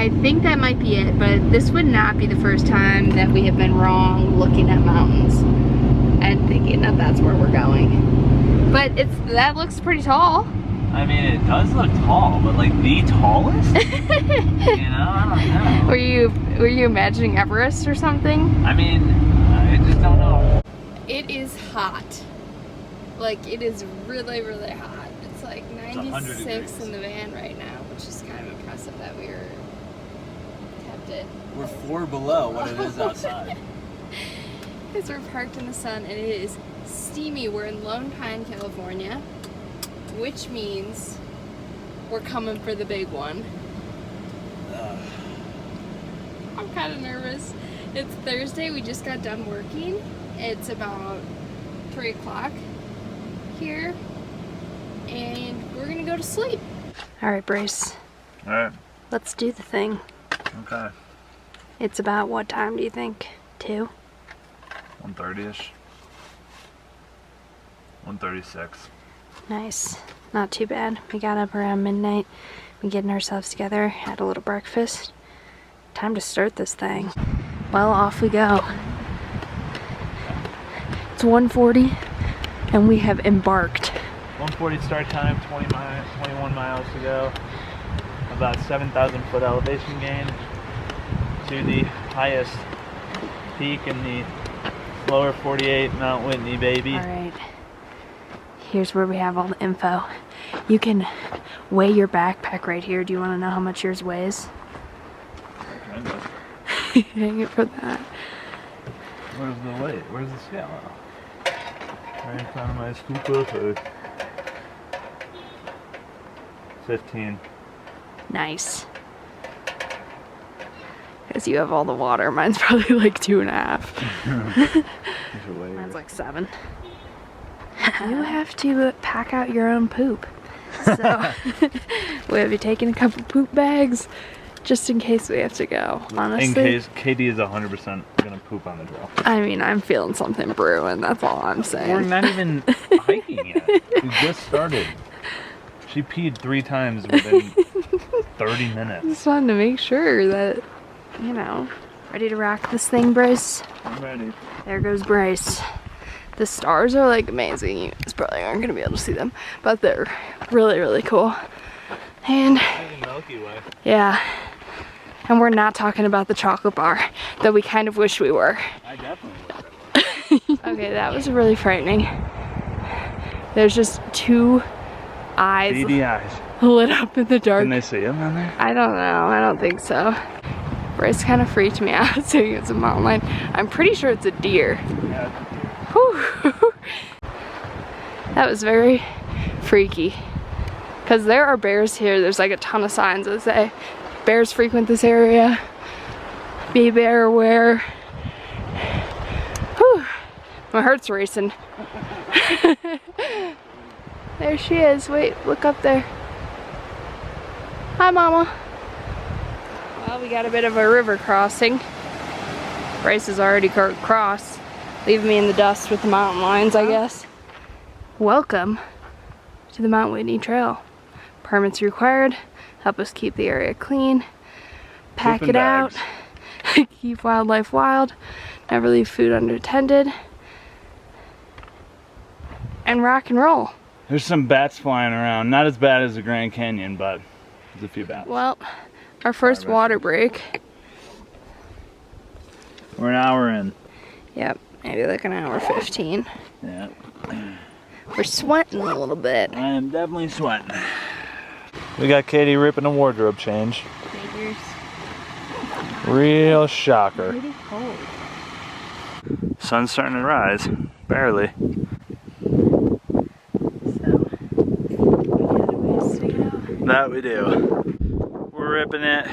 I think that might be it, but this would not be the first time that we have been wrong looking at mountains and thinking that that's where we're going. But that looks pretty tall. I mean, it does look tall, but like the tallest? You know, I don't know. Were you imagining Everest or something? I mean, I just don't know. It is hot. Like, it is really, really hot. It's like 96 in the van right now, which is kind of impressive that we kept it. We're 4 below what it is outside. Because we're parked in the sun and it is steamy. We're in Lone Pine, California, which means we're coming for the big one. I'm kind of nervous. It's Thursday, we just got done working. It's about 3 o'clock here, and we're gonna go to sleep. All right, Brace. All right. Let's do the thing. Okay. It's about what time do you think? 2? 1:30ish. 1:36. Nice. Not too bad. We got up around midnight. We getting ourselves together, had a little breakfast. Time to start this thing. Well, off we go. It's 1:40 and we have embarked. 1:40 start time, 21 miles to go. About 7,000 foot elevation gain to the highest peak in the lower 48, Mount Whitney, baby. All right. Here's where we have all the info. You can weigh your backpack right here. Do you want to know how much yours weighs? Kind of. Hang it for that. Where's the weight? Where's the scale? Right in front of my scoop food. 15. Nice. Because you have all the water. Mine's probably like 2.5. Mine's like 7. You have to pack out your own poop. So we'll be taking a couple poop bags just in case we have to go. Honestly, in case Katie is 100% gonna poop on the trail. I mean, I'm feeling something brewing. That's all I'm saying. We're not even hiking yet. We just started. She peed 3 times within 30 minutes. Just wanted to make sure that, you know, ready to rock this thing, Bryce? I'm ready. There goes Bryce. The stars are like amazing. You guys probably aren't gonna be able to see them, but they're really, really cool. And Milky Way. yeah, and we're not talking about the chocolate bar that we kind of wish we were. I definitely would. Okay, that was really frightening. There's just 2 eyes beady eyes lit up in the dark. Can they see them on there? I don't know. I don't think so. Bryce kind of freaked me out saying it's a mountain lion. I'm pretty sure it's a deer. Yeah. Whew. That was very freaky. Because there are bears here. There's like a ton of signs that say bears frequent this area. Be bear aware. Whew. My heart's racing. There she is. Wait, look up there. Hi, Mama. Well, we got a bit of a river crossing. Bryce has already crossed, leaving me in the dust with the mountain lions, I guess. Welcome to the Mount Whitney Trail. Permits required. Help us keep the area clean. Pack it out. Keep wildlife wild. Never leave food unattended. And rock and roll. There's some bats flying around. Not as bad as the Grand Canyon, but there's a few bats. Well, our first water break. We're an hour in. Yep, maybe like an hour 15. Yeah. We're sweating a little bit. I am definitely sweating. We got Katie ripping a wardrobe change. Figures. Real shocker. Pretty cold. Sun's starting to rise. Barely. So, we got a ways to go. That we do. We're ripping it.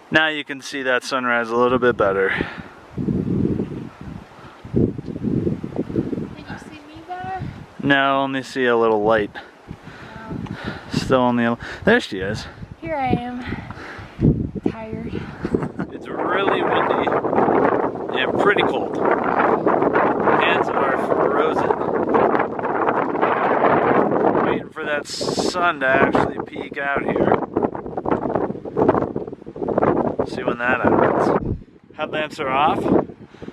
Now you can see that sunrise a little bit better. Can you see me better? No, only see a little light. Still only a... There she is. Here I am. Tired. It's really windy and pretty cold. Hands are frozen. Waiting for that sun to actually peek out here. See when that happens. Headlamps are off.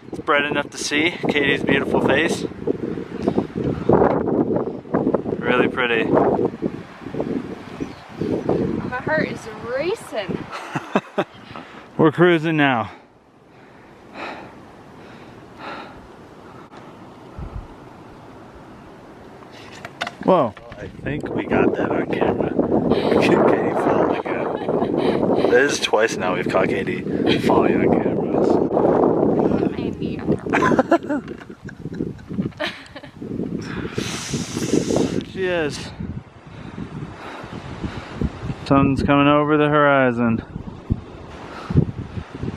It's bright enough to see Katie's beautiful face. Really pretty. My heart is racing. We're cruising now. Whoa. I think we got that on camera. Katie falling again. This is twice now we've caught Katie falling on cameras. There she is. Sun's coming over the horizon.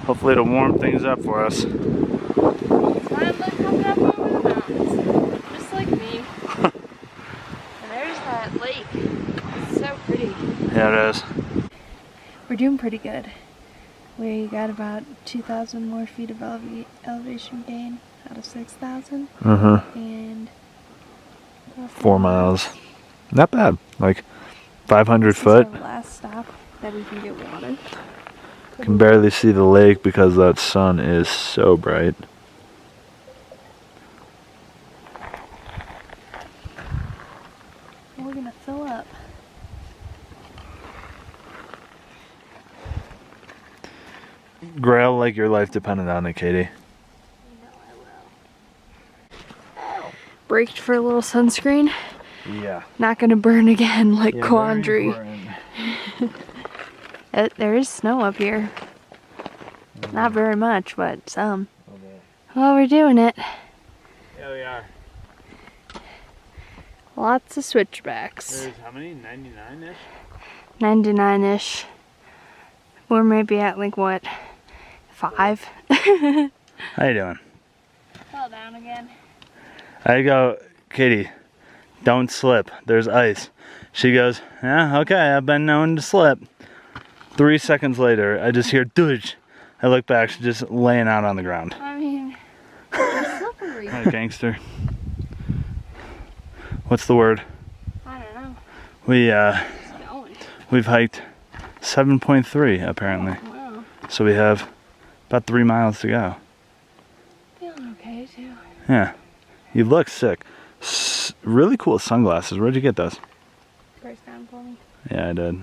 Hopefully it'll warm things up for us. It's finally coming up over the mountains, just like me. And there's that lake. It's so pretty. Yeah, it is. We're doing pretty good. We got about 2,000 more feet of elevation gain out of 6,000. And 4 miles. Not bad. Like 500 this foot. is our last stop that we can get water. Can barely see the lake because that sun is so bright. We're gonna fill up. Grail like your life depended on it, Katie. You know I will. Braked for a little sunscreen. Yeah. Not gonna burn again like Quandary. There is snow up here. Not very much, but some. Well, we're doing it. Yeah, we are. Lots of switchbacks. There's how many? 99-ish? 99-ish. We're maybe at like what? 5? How you doing? Fell down again. I go, Katie, don't slip. There's ice. She goes, yeah, okay, I've been known to slip. 3 seconds later, I just hear dudge. I look back, she's just laying out on the ground. I mean, it's slippery. Hi, gangster. What's the word? I don't know. We've hiked 7.3 apparently. Wow. So we have about 3 miles to go. Feeling okay too. Yeah. You look sick. Really cool sunglasses. Where'd you get those? Price down for me. Yeah, I did.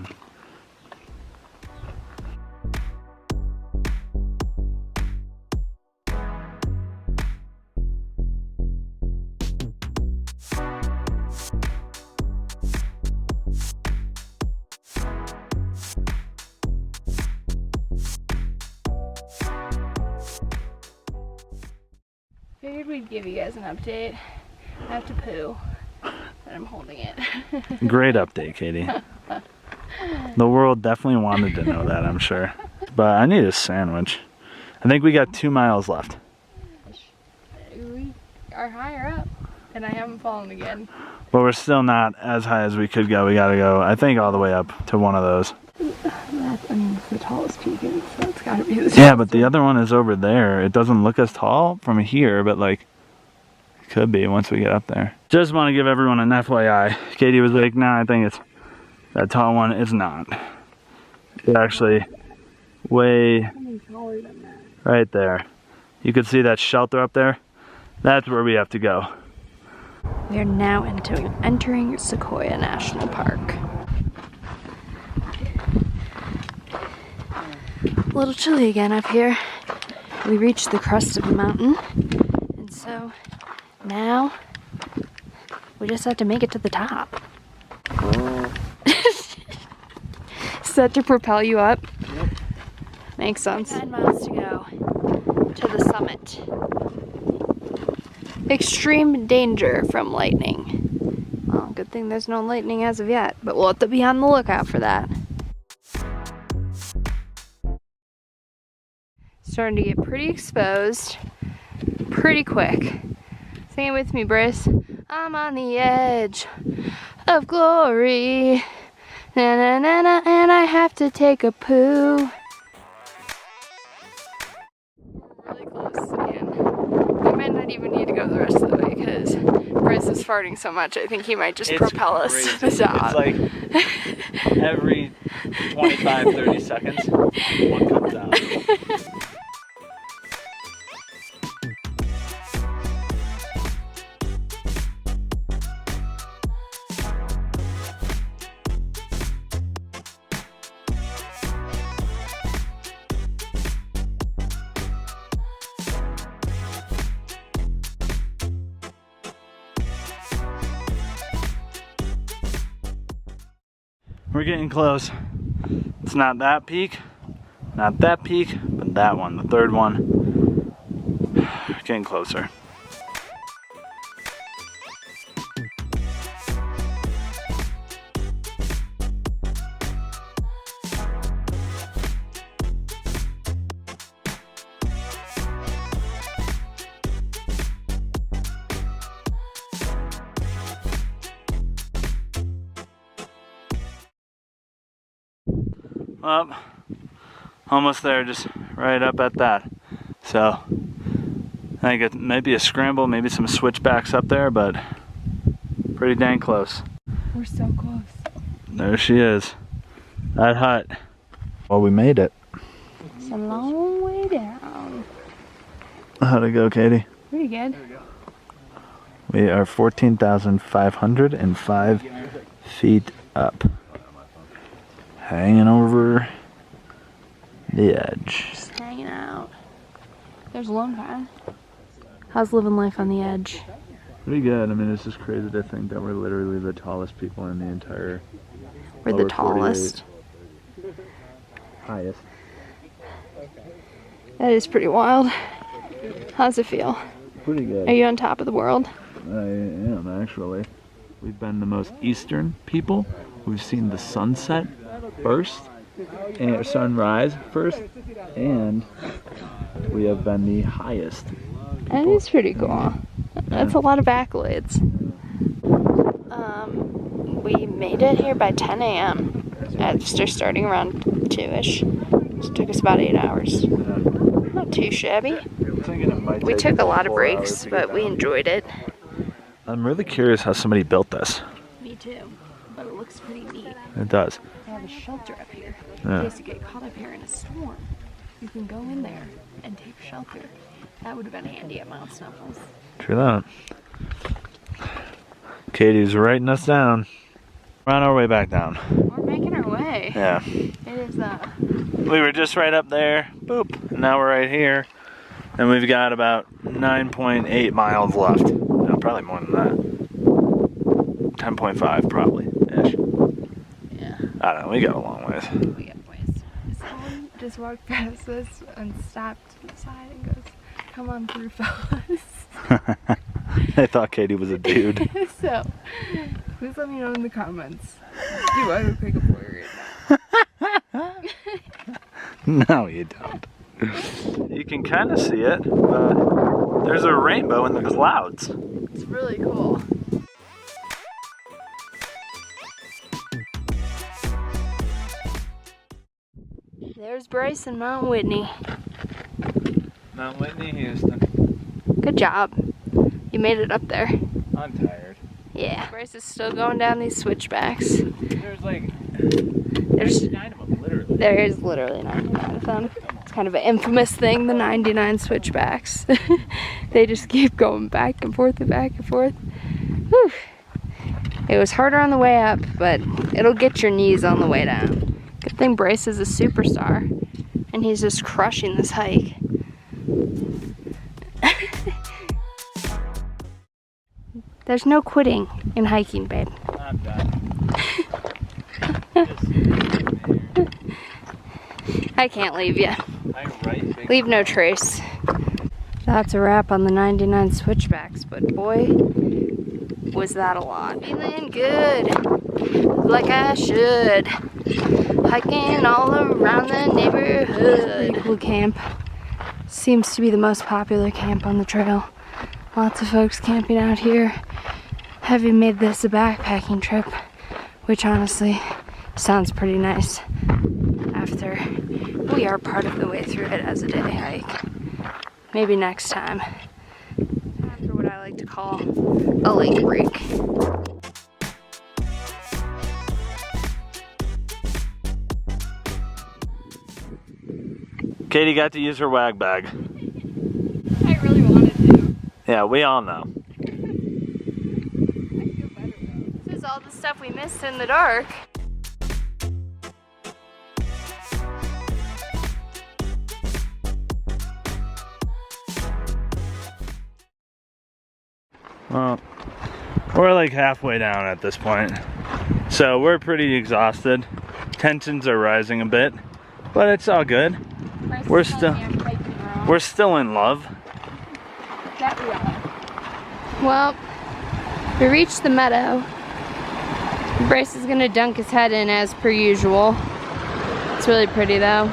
Figured we'd give you guys an update. I have to poo, but I'm holding it. Great update, Katie. The world definitely wanted to know that, I'm sure. But I need a sandwich. I think we got 2 miles left. We are higher up, and I haven't fallen again. But we're still not as high as we could go. We gotta go, I think, all the way up to one of those. I mean, it's the tallest peak, so it's gotta be the tallest. Yeah, but the other one is over there. It doesn't look as tall from here, but like, it could be once we get up there. Just want to give everyone an FYI. Katie was like, nah, I think it's that tall one. It's not. It's actually way taller than that. right there. You can see that shelter up there. That's where we have to go. We are now entering Sequoia National Park. A little chilly again up here. We reached the crest of the mountain, and so now we just have to make it to the top. Is that to propel you up? Yep. Makes sense. 9 miles to go to the summit. Extreme danger from lightning. Well, good thing there's no lightning as of yet, but we'll have to be on the lookout for that. Starting to get pretty exposed pretty quick. Sing it with me, Briss. I'm on the edge of glory. Na na na na, and I have to take a poo. Really close again. We might not even need to go the rest of the way because Briss is farting so much. I think he might just propel us to the top. It's like every 25-30 seconds, one comes out. We're getting close. It's not that peak, not that peak, but that one, the third one. Getting closer. Well, almost there, just right up at that. So I think it might be a scramble, maybe some switchbacks up there, but pretty dang close. We're so close. There she is. That hut. Well, we made it. It's a long way down. How'd it go, Katie? Pretty good. We are 14,505 feet up. Hanging over the edge. Just hanging out. There's Lone Pine. How's living life on the edge? Pretty good. I mean, it's just crazy to think that we're literally the tallest people in the entire. We're the tallest. 48. Highest. That is pretty wild. How's it feel? Pretty good. Are you on top of the world? I am, actually. We've been the most eastern people. We've seen the sunset first, and sunrise first, and we have been the highest. That is pretty cool. That's a lot of accolades. We made it here by 10 a.m. after starting around 2-ish. It took us about 8 hours. Not too shabby. We took a lot of breaks, but we enjoyed it. I'm really curious how somebody built this. Me too, but it looks pretty neat. It does. They have a shelter up here. Yeah. In case you get caught up here in a storm, you can go in there and take shelter. That would have been handy at Mount Snuffles. True that. Katie's writing us down. We're on our way back down. We're making our way. Yeah. It is We were just right up there, boop, and now we're right here. And we've got about 9.8 miles left. No, probably more than that. 10.5 probably, ish. Yeah. I don't know, we got a long ways. We got ways. Someone just walked past us and stopped to the side and goes, "Come on through, fellas." I thought Katie was a dude. So, please let me know in the comments. Do I look like a boy right now? No, you don't. You can kind of see it, but there's a rainbow in the clouds. It's really cool. There's Bryce and Mount Whitney. Mount Whitney, Houston. Good job. You made it up there. I'm tired. Yeah. Bryce is still going down these switchbacks. There's like There's 99 of them, literally. There is literally 99 of them. It's kind of an infamous thing, the 99 switchbacks. They just keep going back and forth and back and forth. Whew. It was harder on the way up, but it'll get your knees on the way down. Good thing Bryce is a superstar, and he's just crushing this hike. There's no quitting in hiking, babe. I'm done. I can't leave you. Leave no trace. That's a wrap on the 99 switchbacks, but boy, was that a lot. Feeling good, like I should. Hiking all around the neighborhood. Pretty cool camp. Seems to be the most popular camp on the trail. Lots of folks camping out here. Having made this a backpacking trip, which honestly sounds pretty nice after we are part of the way through it as a day hike. Maybe next time. After what I like to call a lake break. Katie got to use her wag bag. I really wanted to. Yeah, we all know. This is all the stuff we missed in the dark. Well, we're like halfway down at this point. So we're pretty exhausted. Tensions are rising a bit, but it's all good. We're still in love. That we are. Well, we reached the meadow. Bryce is gonna dunk his head in as per usual. It's really pretty though.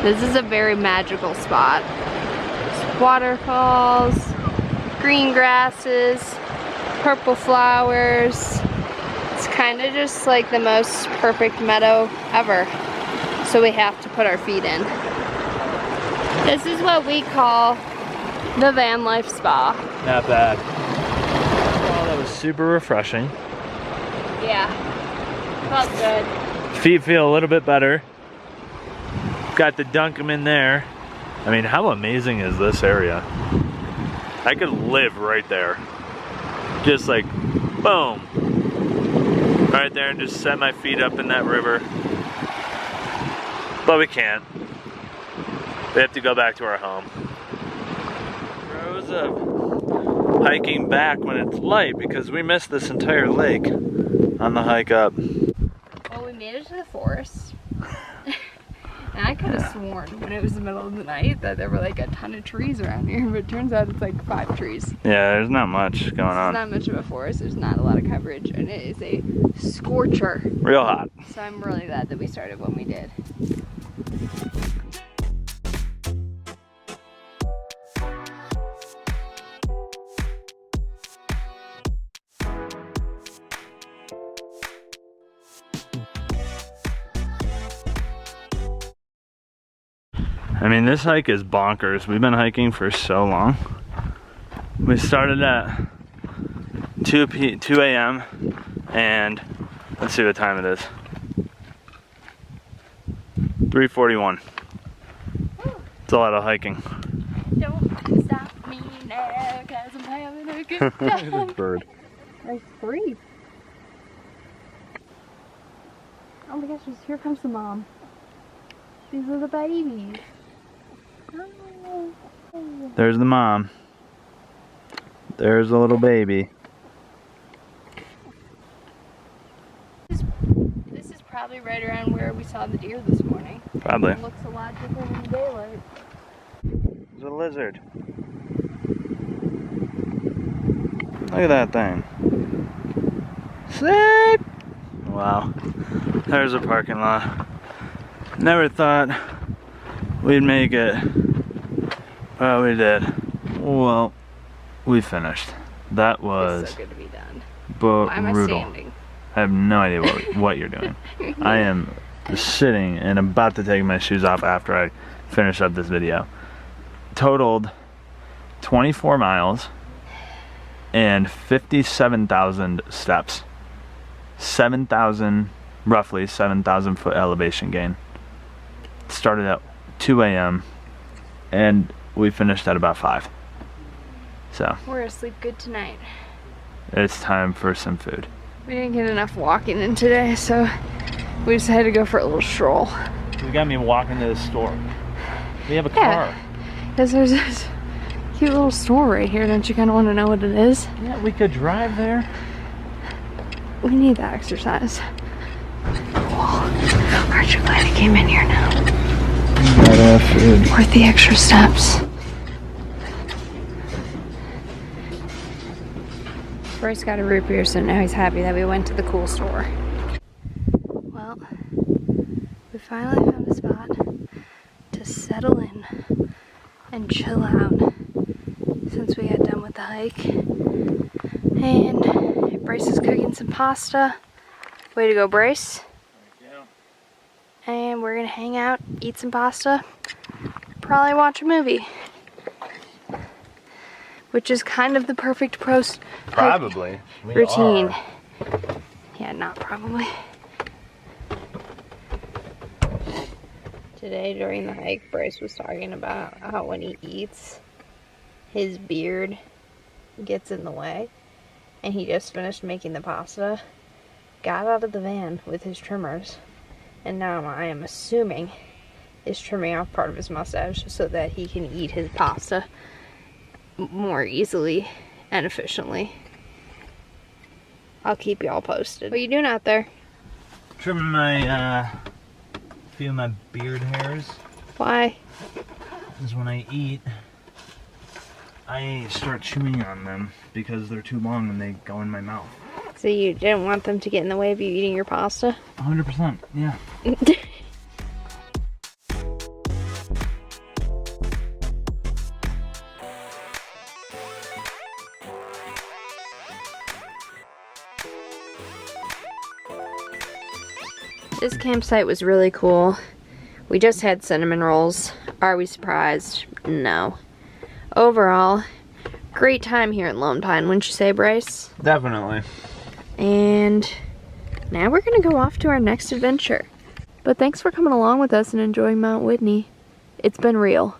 This is a very magical spot. There's waterfalls, green grasses, purple flowers. It's kind of just like the most perfect meadow ever. So we have to put our feet in. This is what we call the van life spa. Not bad. Oh, that was super refreshing. Yeah, felt good. Feet feel a little bit better. Got to dunk them in there. I mean, how amazing is this area? I could live right there. Just like, boom. Right there and just set my feet up in that river. But we can't. We have to go back to our home. Pros of hiking back when it's light, because we missed this entire lake on the hike up. Well, we made it to the forest. And I could have sworn when it was the middle of the night that there were like a ton of trees around here, but it turns out it's like 5 trees. Yeah, there's not much going on. It's not much of a forest, there's not a lot of coverage, and it is a scorcher. Real hot. So I'm really glad that we started when we did. I mean, this hike is bonkers. We've been hiking for so long. We started at 2 a.m. and let's see what time it is. 3:41. It's a lot of hiking. Don't stop me now, 'cause I'm having a good time. This bird. There's 3. Oh my gosh, here comes the mom. These are the babies. Oh. There's the mom. There's the little baby. This is probably right around where we saw the deer this morning. Probably. It looks a lot different in the daylight. There's a lizard. Look at that thing. Sleep! Wow. There's a parking lot. Never thought we'd make it. Well, we did. Well, we finished. That was It's so good to be done. brutal. Why am I standing? I have no idea what you're doing. I am sitting and about to take my shoes off after I finish up this video. Totaled 24 miles and 57,000 steps. 7,000, roughly 7,000 foot elevation gain. Started at 2 a.m. and we finished at about 5. So We're gonna sleep good tonight. it's time for some food. We didn't get enough walking in today, so we decided to go for a little stroll. You got me walking to the store. We have a car. Because there's this cute little store right here. Don't you kind of want to know what it is? Yeah, we could drive there. We need that exercise. Cool. Aren't you glad I came in here now? Food. Worth the extra steps. Bryce got a root beer, so now he's happy that we went to the cool store. Well, we finally found a spot to settle in and chill out since we got done with the hike. And Bryce is cooking some pasta. Way to go, Bryce. Thank you. And we're gonna hang out, eat some pasta, probably watch a movie. Which is kind of the perfect Probably. routine. Yeah, not probably. Today during the hike, Bryce was talking about how when he eats, his beard gets in the way. And he just finished making the pasta, got out of the van with his trimmers, and now I am assuming is trimming off part of his mustache so that he can eat his pasta more easily and efficiently. I'll keep y'all posted. What are you doing out there? Trimming my, few of my beard hairs. Why? Because when I eat, I start chewing on them because they're too long and they go in my mouth. So you didn't want them to get in the way of you eating your pasta? 100%, yeah. This campsite was really cool. We just had cinnamon rolls. Are we surprised? No. Overall, great time here in Lone Pine, wouldn't you say, Bryce? Definitely. And now we're gonna go off to our next adventure. But thanks for coming along with us and enjoying Mount Whitney. It's been real.